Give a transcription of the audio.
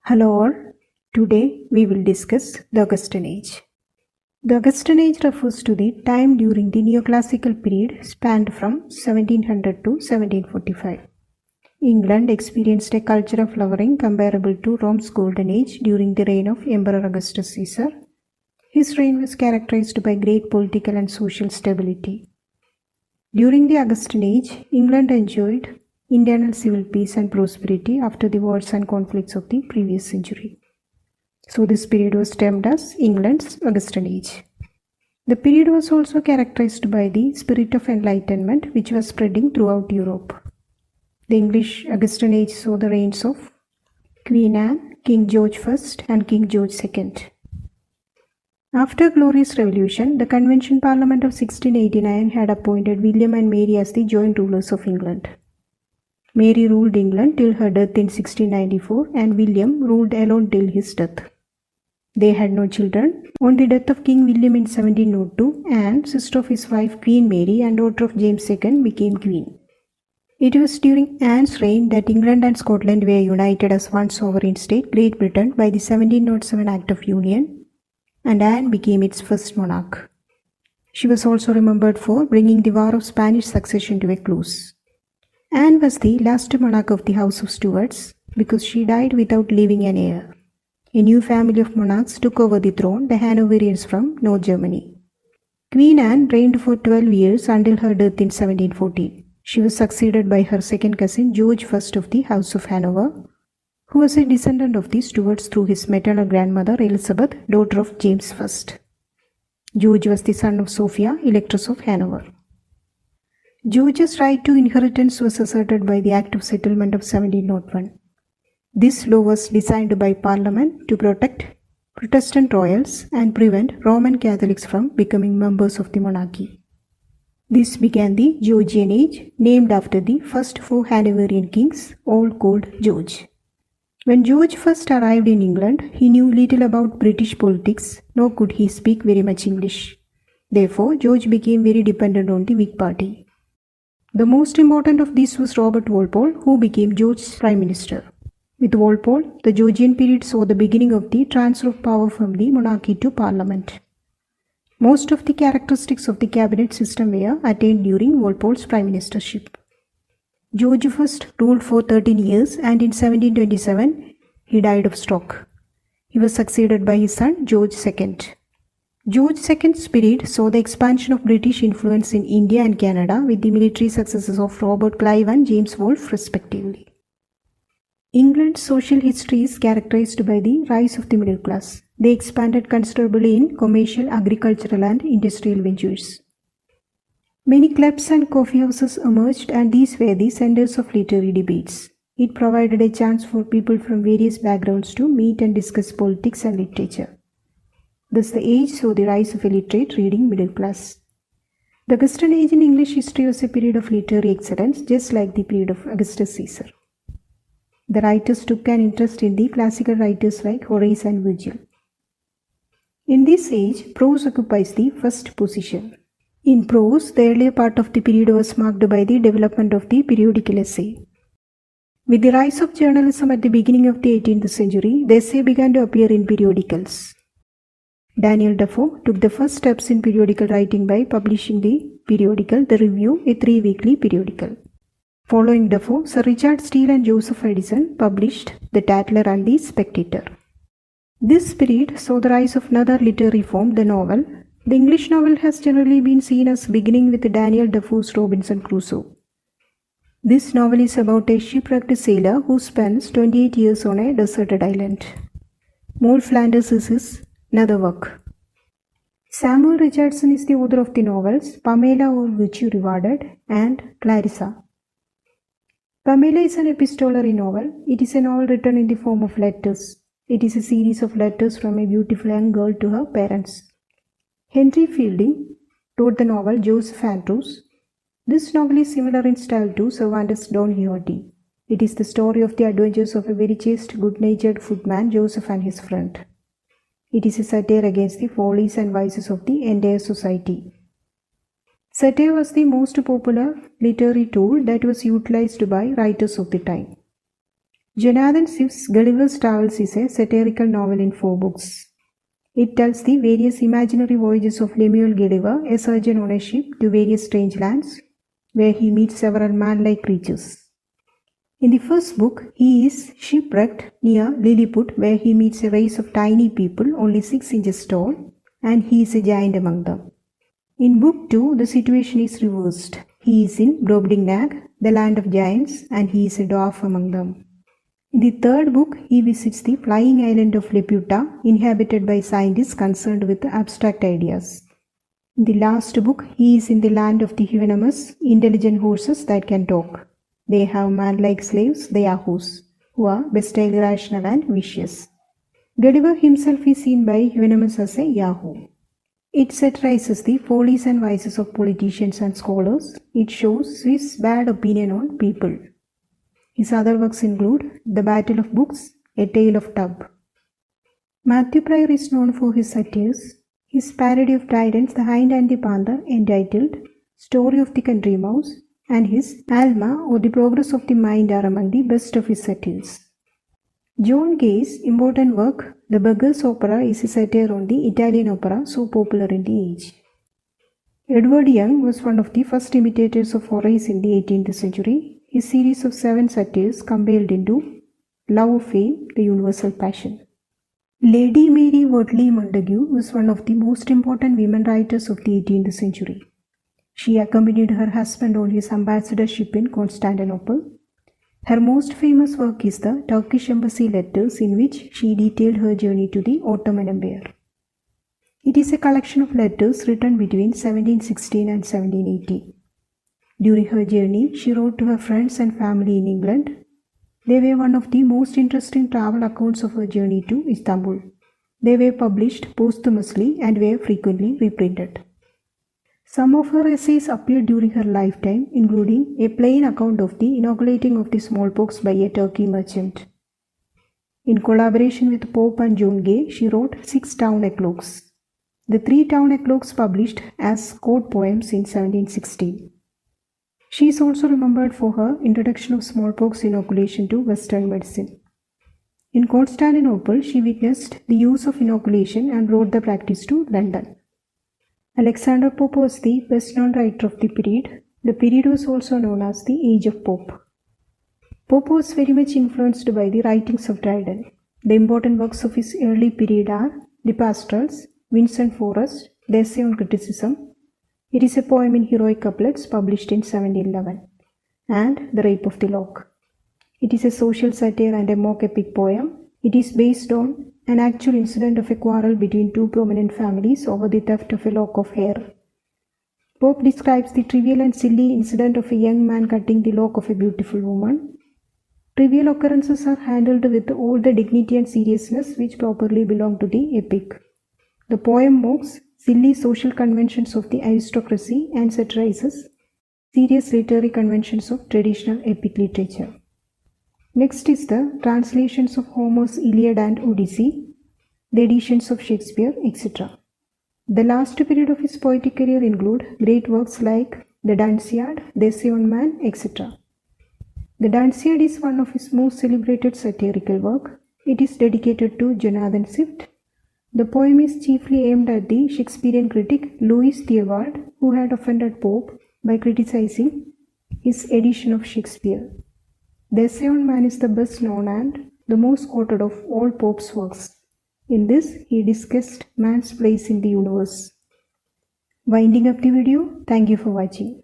Hello all. Today we will discuss the Augustan Age. The Augustan Age refers to the time during the neoclassical period spanned from 1700 to 1745. England experienced a cultural flowering comparable to Rome's golden age during the reign of Emperor Augustus Caesar. His reign was characterized by great political and social stability. During the Augustan Age, England enjoyed internal civil peace and prosperity after the wars and conflicts of the previous century. So this period was termed as England's Augustan Age. The period was also characterized by the spirit of enlightenment which was spreading throughout Europe. The English Augustan Age saw the reigns of Queen Anne, King George I and King George II. After Glorious Revolution, the Convention Parliament of 1689 had appointed William and Mary as the joint rulers of England. Mary ruled England till her death in 1694 and William ruled alone till his death. They had no children. On the death of King William in 1702, Anne, sister of his wife Queen Mary and daughter of James II, became queen. It was during Anne's reign that England and Scotland were united as one sovereign state, Great Britain, by the 1707 Act of Union, and Anne became its first monarch. She was also remembered for bringing the War of Spanish Succession to a close. Anne was the last monarch of the House of Stuarts because she died without leaving an heir. A new family of monarchs took over the throne, the Hanoverians from North Germany. Queen Anne reigned for 12 years until her death in 1714. She was succeeded by her second cousin George I of the House of Hanover, who was a descendant of the Stuarts through his maternal grandmother Elizabeth, daughter of James I. George was the son of Sophia, Electress of Hanover. George's right to inheritance was asserted by the Act of Settlement of 1701. This law was designed by Parliament to protect Protestant royals and prevent Roman Catholics from becoming members of the monarchy. This began the Georgian Age, named after the first four Hanoverian kings, all called George. When George first arrived in England, he knew little about British politics, nor could he speak very much English. Therefore, George became very dependent on the Whig party. The most important of these was Robert Walpole, who became George's Prime Minister. With Walpole, the Georgian period saw the beginning of the transfer of power from the monarchy to Parliament. Most of the characteristics of the cabinet system were attained during Walpole's prime ministership. George I ruled for 13 years and in 1727 he died of stroke. He was succeeded by his son George II. George II's period saw the expansion of British influence in India and Canada with the military successes of Robert Clive and James Wolfe respectively. England's social history is characterized by the rise of the middle class. They expanded considerably in commercial, agricultural and industrial ventures. Many clubs and coffee houses emerged and these were the centers of literary debates. It provided a chance for people from various backgrounds to meet and discuss politics and literature. Thus the age saw the rise of a literate reading middle class. The Augustan Age in English history was a period of literary excellence, just like the period of Augustus Caesar. The writers took an interest in the classical writers like Horace and Virgil. In this age, prose occupies the first position. In prose, the earlier part of the period was marked by the development of the periodical essay. With the rise of journalism at the beginning of the 18th century, the essay began to appear in periodicals. Daniel Defoe took the first steps in periodical writing by publishing the periodical The Review, a 3-weekly periodical. Following Defoe, Sir Richard Steele and Joseph Addison published The Tatler and The Spectator. This period saw the rise of another literary form, the novel. The English novel has generally been seen as beginning with Daniel Defoe's Robinson Crusoe. This novel is about a shipwrecked sailor who spends 28 years on a deserted island. Moll Flanders is his another work. Samuel Richardson is the author of the novels Pamela or Virtue Rewarded and Clarissa. Pamela is an epistolary novel. It is a novel written in the form of letters. It is a series of letters from a beautiful young girl to her parents. Henry Fielding wrote the novel Joseph Andrews. This novel is similar in style to Cervantes' Don Quixote. It is the story of the adventures of a very chaste, good-natured footman, Joseph, and his friend. It is a satire against the follies and vices of the entire society. Satire was the most popular literary tool that was utilized by writers of the time. Jonathan Swift's Gulliver's Travels is a satirical novel in 4 books. It tells the various imaginary voyages of Lemuel Gulliver, a surgeon on a ship, to various strange lands, where he meets several man-like creatures. In the first book, he is shipwrecked near Lilliput, where he meets a race of tiny people, only 6 inches tall, and he is a giant among them. In Book 2, the situation is reversed. He is in Brobdingnag, the land of giants, and he is a dwarf among them. In the third book, he visits the flying island of Laputa, inhabited by scientists concerned with abstract ideas. In the last book, he is in the land of the Hyuanumous, intelligent horses that can talk. They have man-like slaves, the Yahoos, who are bestially irrational and vicious. Gulliver himself is seen by Hyuanumous as a Yahoo. It satirizes the follies and vices of politicians and scholars. It shows Swift's bad opinion on people. His other works include The Battle of Books, A Tale of Tub. Matthew Prior is known for his satires. His parody of Dryden's The Hind and the Panther, entitled Story of the Country Mouse, and his Alma or The Progress of the Mind are among the best of his satires. John Gay's important work, The Beggar's Opera, is a satire on the Italian opera so popular in the age. Edward Young was one of the first imitators of Horace in the 18th century. His series of 7 satires compiled into Love of Fame, the Universal Passion. Lady Mary Wortley Montagu was one of the most important women writers of the 18th century. She accompanied her husband on his ambassadorship in Constantinople. Her most famous work is the Turkish Embassy Letters, in which she detailed her journey to the Ottoman Empire. It is a collection of letters written between 1716 and 1780. During her journey, she wrote to her friends and family in England. They were one of the most interesting travel accounts of her journey to Istanbul. They were published posthumously and were frequently reprinted. Some of her essays appeared during her lifetime, including a plain account of the inoculating of the smallpox by a Turkey merchant. In collaboration with Pope and John Gay, she wrote 6 town eclogues. The 3 town eclogues published as court poems in 1716. She is also remembered for her introduction of smallpox inoculation to Western medicine. In Constantinople, she witnessed the use of inoculation and brought the practice to London. Alexander Pope was the best-known writer of the period. The period was also known as the Age of Pope. Pope was very much influenced by the writings of Dryden. The important works of his early period are The Pastorals, Vincent Forrest, The Essay on Criticism. It is a poem in heroic couplets published in 1711, and The Rape of the Lock. It is a social satire and a mock epic poem. It is based on an actual incident of a quarrel between 2 prominent families over the theft of a lock of hair. Pope describes the trivial and silly incident of a young man cutting the lock of a beautiful woman. Trivial occurrences are handled with all the dignity and seriousness which properly belong to the epic. The poem mocks silly social conventions of the aristocracy and satirizes serious literary conventions of traditional epic literature. Next is the translations of Homer's Iliad and Odyssey, the editions of Shakespeare, etc. The last period of his poetic career include great works like The Dunciad, The Essay on Man, etc. The Dunciad is one of his most celebrated satirical work. It is dedicated to Jonathan Swift. The poem is chiefly aimed at the Shakespearean critic Louis Theobald, who had offended Pope by criticizing his edition of Shakespeare. The Essay on Man is the best known and the most quoted of all Pope's works. In this, he discussed man's place in the universe. Winding up the video, thank you for watching.